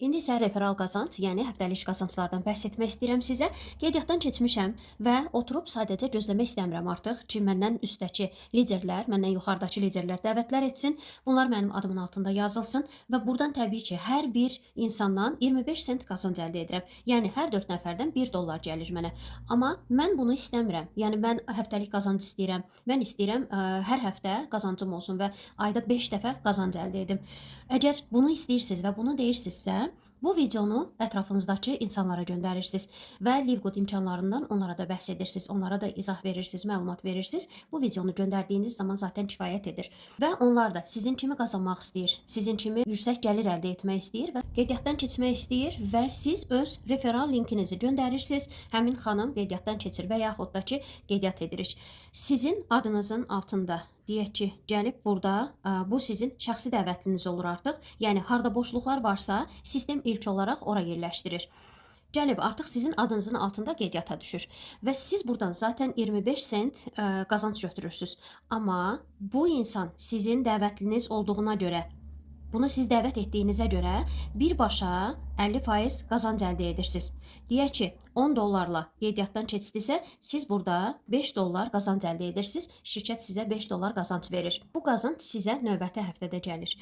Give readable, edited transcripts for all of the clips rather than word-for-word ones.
İndi isə referal qazanc, yəni həftəlik qazanclardan bəhs etmək istəyirəm sizə. Qeydiyyatdan keçmişəm və oturub sadəcə gözləmək istəmirəm artıq ki, məndən üstdəki liderlər, məndən yuxarıdakı liderlər dəvətlər etsin. Bunlar mənim adımın altında yazılsın və buradan təbii ki, hər bir insandan 25 sent qazanc əldə edirəm. Yəni hər 4 nəfərdən 1 dollar gəlir mənə. Amma mən bunu istəmirəm. Yəni mən həftəlik qazanc istəyirəm. Mən istəyirəm hər həftə qazancım olsun və ayda 5 dəfə qazanc əldə edim. Əgər bunu istəyirsiniz və bunu deyirsinizsə, bu videonu ətrafınızdakı insanlara göndərirsiniz və Livgood imkanlarından onlara da bəhs edirsiniz, onlara da izah verirsiniz, məlumat verirsiniz. Bu videonu göndərdiyiniz zaman zaten kifayət edir. Və onlar da sizin kimi qazanmaq istəyir, sizin kimi yüksək gəlir əldə etmək istəyir və qeydiyyatdan keçmək istəyir və siz öz referal linkinizi göndərirsiniz. Həmin xanım qeydiyyatdan keçir və yaxud da ki, qeydiyyat edirik. Sizin adınızın altında deyək ki, gəlib burada bu sizin şəxsi dəvətliniz olur artıq. Yəni harda boşluqlar varsa, sistem ilk olaraq ora yerləşdirir. Gəlib artıq sizin adınızın altında qeydiyyata düşür və siz buradan zaten 25 sent qazanc götürürsünüz. Amma bu insan sizin dəvətliniz olduğuna görə, bunu siz dəvət etdiyinizə görə birbaşa 50% qazanc əldə edirsiniz. Deyək ki, 10 dollarla qeydiyyatdan keçdisə, siz burada 5 dollar qazanc əldə edirsiniz. Şirkət sizə 5 dollar qazanc verir. Bu qazanc sizə növbəti həftədə gəlir.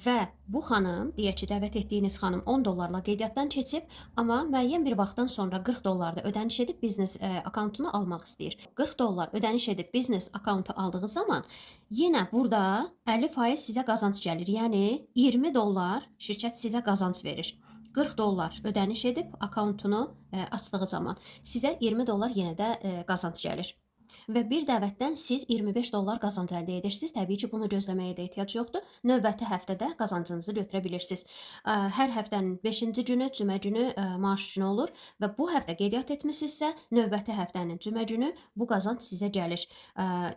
Və bu xanım, deyək ki, dəvət etdiyiniz xanım 10 dollarla qeydiyyatdan keçib, amma müəyyən bir vaxtdan sonra 40 dollar da ödəniş edib biznes akkauntunu almaq istəyir. 40 dollar ödəniş edib biznes akkauntu aldığı zaman yenə burada 50% sizə qazanc gəlir. Yəni 20 dollar şirkət sizə qazanc verir. 40 dollar ödəniş edib akkauntunu açdığı zaman sizə 20 dollar yenə də qazanc gəlir. Və bir dəvətdən siz 25 dollar qazanc əldə edirsiniz. Təbii ki, bunu gözləməyə də ehtiyac yoxdur. Növbəti həftədə qazancınızı götürə bilirsiniz. Hər həftənin 5-ci günü, cümə günü maaş günü olur və bu həftə qeydiyyat etmisinizsə, növbəti həftənin cümə günü bu qazanc sizə gəlir.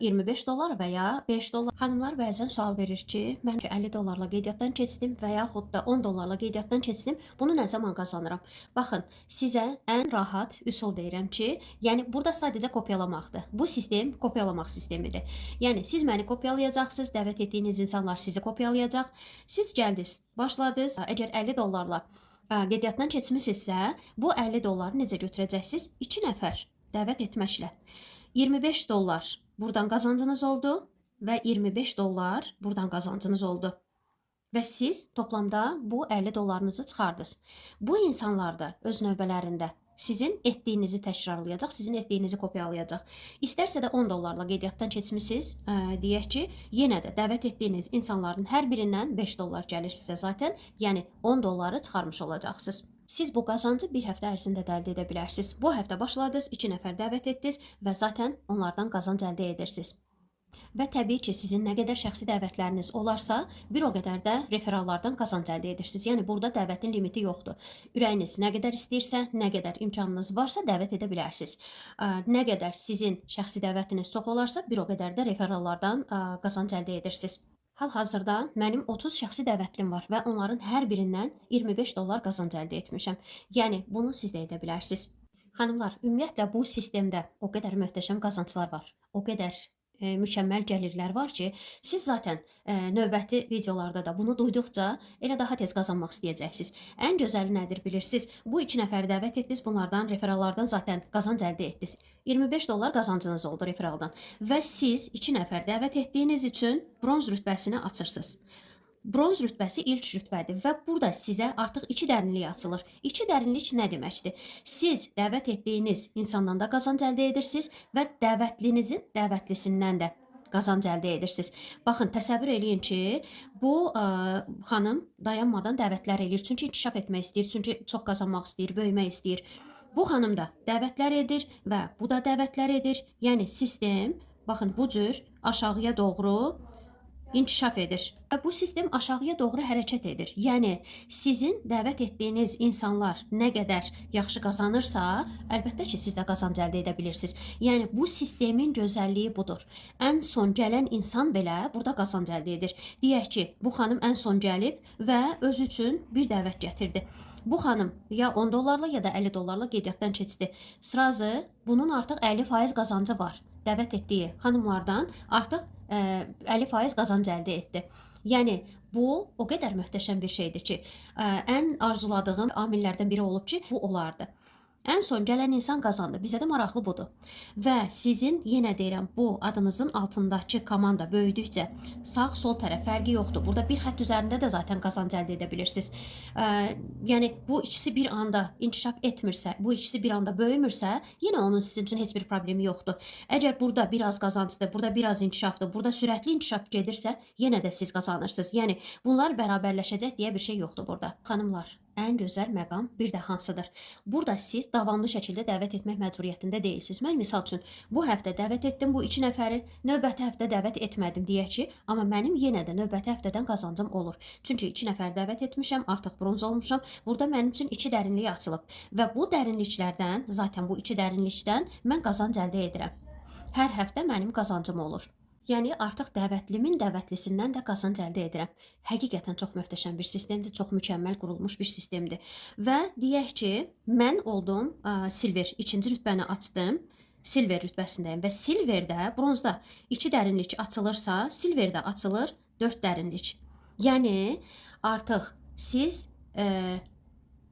25 dollar və ya 5 dollar. Xanımlar bəzən sual verir ki, mən 50 dollarla qeydiyyatdan keçdim və yaxud da 10 dollarla qeydiyyatdan keçdim. Bunu nə zaman qazanıram? Baxın, sizə ən rahat üsul deyirəm ki, yəni burada sadəcə kopyalamaqdır. Bu sistem kopyalamaq sistemidir. Yəni siz məni kopyalayacaqsınız, dəvət etdiyiniz insanlar sizi kopyalayacaq. Siz gəldiniz, başladınız. Əgər 50 dollarla qeydiyyatdan keçmisinizsə, bu 50 dolları necə götürəcəksiniz? 2 nəfər dəvət etməklə. 25 dollar buradan qazancınız oldu və 25 dollar buradan qazancınız oldu. Və siz toplamda bu 50 dollarınızı çıxardınız. Bu insanlar da öz növbələrində sizin etdiyinizi təkrarlayacaq, sizin etdiyinizi kopyalayacaq. İstərsə də 10 dollarla qeydiyyatdan keçmisiniz, deyək ki, yenə də dəvət etdiyiniz insanların hər birindən 5 dollar gəlir sizə zaten, yəni 10 dolları çıxarmış olacaqsınız. Siz bu qazancı bir həftə ərzində də əldə edə bilərsiniz. Bu həftə başladınız, 2 nəfər dəvət etdiniz və zaten onlardan qazanc əldə edirsiniz. Və təbii ki, sizin nə qədər şəxsi dəvətləriniz olarsa, bir o qədər də referallardan qazanc əldə edirsiniz. Yəni burada dəvətin limiti yoxdur. Ürəyiniz nə qədər istəyirsə, nə qədər imkanınız varsa dəvət edə bilərsiniz. Nə qədər sizin şəxsi dəvətiniz çox olarsa, bir o qədər də referallardan qazanc əldə edirsiniz. Hal-hazırda mənim 30 şəxsi dəvətlim var və onların hər birindən 25 dollar qazanc əldə etmişəm. Yəni bunu siz də edə bilərsiniz. Xanımlar, ümumiyyətlə bu sistemdə o qədər möhtəşəm qazanclar var. O qədər mükəmməl gəlirlər var ki, siz zaten növbəti videolarda da bunu duyduqca elə daha tez qazanmaq istəyəcəksiniz. Ən gözəli nədir bilirsiniz? Bu 2 nəfəri dəvət etdiniz, bunlardan referallardan zaten qazanc əldə etdiniz. 25 dollar qazancınız oldu referaldan və siz 2 nəfər dəvət etdiyiniz üçün bronz rütbəsini açırsınız. Bronz rütbəsi ilk rütbədir və burada sizə artıq 2 dərinlik açılır. 2 dərinlik nə deməkdir? Siz dəvət etdiyiniz insandan da qazanc əldə edirsiniz və dəvətlinizin dəvətlisindən də qazanc əldə edirsiniz. Baxın, təsəvvür eləyin ki, bu xanım dayanmadan dəvətlər eləyir. Çünki inkişaf etmək istəyir, çünki çox qazanmaq istəyir, böyümək istəyir. Bu xanım da dəvətlər edir və bu da dəvətlər edir. Yəni sistem, baxın, bu cür aşağıya doğru inkişaf edir. Və bu sistem aşağıya doğru hərəkət edir. Yəni sizin dəvət etdiyiniz insanlar nə qədər yaxşı qazanırsa, əlbəttə ki, siz də qazanc əldə edə bilirsiniz. Yəni bu sistemin gözəlliyi budur. Ən son gələn insan belə burada qazanc əldə edir. Deyək ki, bu xanım ən son gəlib və öz üçün bir dəvət gətirdi. Bu xanım ya 10 dollarla ya da 50 dollarla qeydiyyatdan keçdi. Sırazı bunun artıq 50% qazancı var. Dəvət etdiyi xanımlardan artıq 50% qazanc əldə etdi. Yəni Bu o qədər möhtəşəm bir şeydir ki, ən arzuladığım amillərdən biri olub ki, bu olardı. Ən son gələn insan qazandı. Bizə də maraqlı budur. Və sizin yenə deyirəm, bu adınızın altındakı komanda böyüdükcə sağ-sol tərəf fərqi yoxdur. Burada bir xətt üzərində də zaten qazanc əldə edə bilirsiniz. Yəni bu ikisi bir anda inkişaf etmirsə, bu ikisi bir anda böyümürsə, yenə onun sizin üçün heç bir problemi yoxdur. Əgər burada biraz qazancdır, burada biraz inkişafdır, burada sürətli inkişaf gedirsə, yenə də siz qazanırsınız. Yəni bunlar bərabərləşəcək deyə bir şey yoxdur burada. Xanımlar, ən gözəl məqam bir də hansıdır? Burada siz davamlı şəkildə dəvət etmək məcburiyyətində deyilsiniz. Mən misal üçün bu həftə dəvət etdim bu 2 nəfəri, növbəti həftə dəvət etmədim deyək ki, amma mənim yenə də növbəti həftədən qazancım olur. Çünki 2 nəfər dəvət etmişəm, artıq bronz olmuşam. Burada mənim üçün 2 dərinlik açılıb və bu dərinliklərdən, zaten bu 2 dərinlikdən mən qazanc əldə edirəm. Hər həftə mənim qazancım olur. Yəni artıq dəvətlimin dəvətlisindən də qazanc əldə edirəm. Həqiqətən çox möhtəşəm bir sistemdir, çox mükəmməl qurulmuş bir sistemdir. Və deyək ki, mən oldum silver, 2-ci rütbəni açdım. Silver rütbəsindəyim və silverdə, bronzda 2 dərinlik açılırsa, silverdə açılır 4 dərinlik. Yəni artıq siz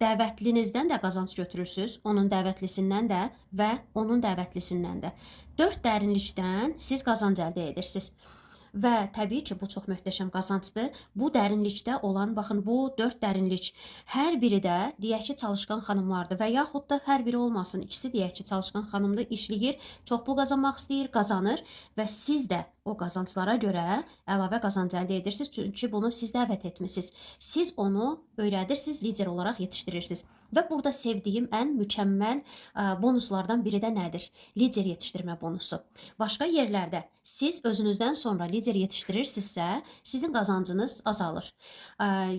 dəvətlinizdən də qazanc götürürsünüz, onun dəvətlisindən də və onun dəvətlisindən də. 4 dərinlikdən siz qazanc əldə edirsiniz. Və təbii ki, bu çox möhtəşəm qazancdır. Bu dərinlikdə olan, baxın, bu 4 dərinlik hər biri də deyək ki, çalışqan xanımlardır və yaxud da hər biri olmasın, ikisi deyək ki, çalışqan xanımdır, işləyir, çox pul qazanmaq istəyir, qazanır və siz də o qazanclara görə əlavə qazanc əldə edirsiniz, çünki bunu siz dəvət etmisiniz. Siz onu öyrədirsiniz, lider olaraq yetişdirirsiniz. Və burada sevdiyim ən mükəmməl bonuslardan biri də nədir? Lider yetişdirmə bonusu. Başqa yerlərdə siz özünüzdən sonra lider yetişdirirsinizsə, sizin qazancınız azalır.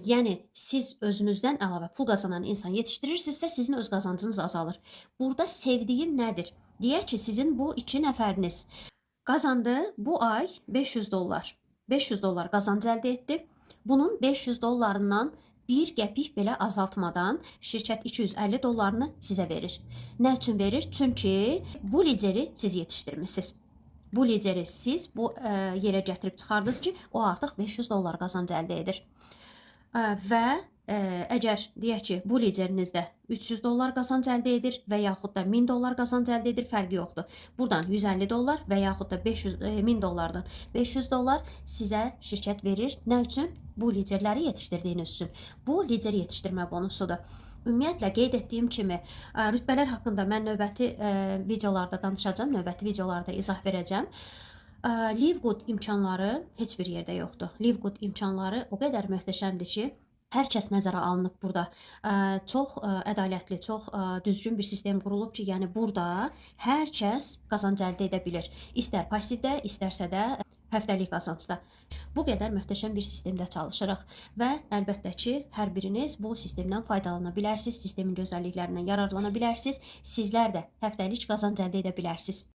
Yəni siz özünüzdən əlavə pul qazanan insan yetişdirirsinizsə, sizin öz qazancınız azalır. Burada sevdiyim nədir? Deyək ki, sizin bu 2 nəfəriniz qazandı bu ay 500 dollar. 500 dollar qazanc əldə etdi. Bunun 500 dollarından 1 qəpik belə azaltmadan şirkət 250 dollarını sizə verir. Nə üçün verir? Çünki bu lideri siz yetişdirmisiniz. Bu lideri siz bu yerə gətirib çıxardınız ki, o artıq 500 dollar qazanc əldə edir. Və əgər deyək ki, bu liderinizdə 300 dollar qazanc əldə edir və yaxud da 1000 dollar qazanc əldə edir, fərqi yoxdur. Buradan 150 dollar və yaxud da 1000 dollardan 500 dollar sizə şirkət verir. Nə üçün? Bu liderləri yetişdirdiyiniz üçün. Bu lider yetişdirmə bonusudur. Ümumiyyətlə qeyd etdiyim kimi rütbələr haqqında mən növbəti videolarda danışacağam, növbəti videolarda izah verəcəm. Livegood imkanları heç bir yerdə yoxdur. Livegood imkanları o qədər möhtəşəmdir ki, hər kəs nəzərə alınıb burada. Çox ədalətli, çox düzgün bir sistem qurulub ki, yəni burada hər kəs qazanc əldə edə bilir. İstər passivdə, istərsə də həftəlik qazancda. Bu qədər möhtəşəm bir sistemdə çalışırıq və əlbəttə ki, hər biriniz bu sistemdən faydalana bilərsiniz, sistemin gözəlliklərindən yararlana bilərsiniz. Sizlər də həftəlik qazanc əldə edə bilərsiniz.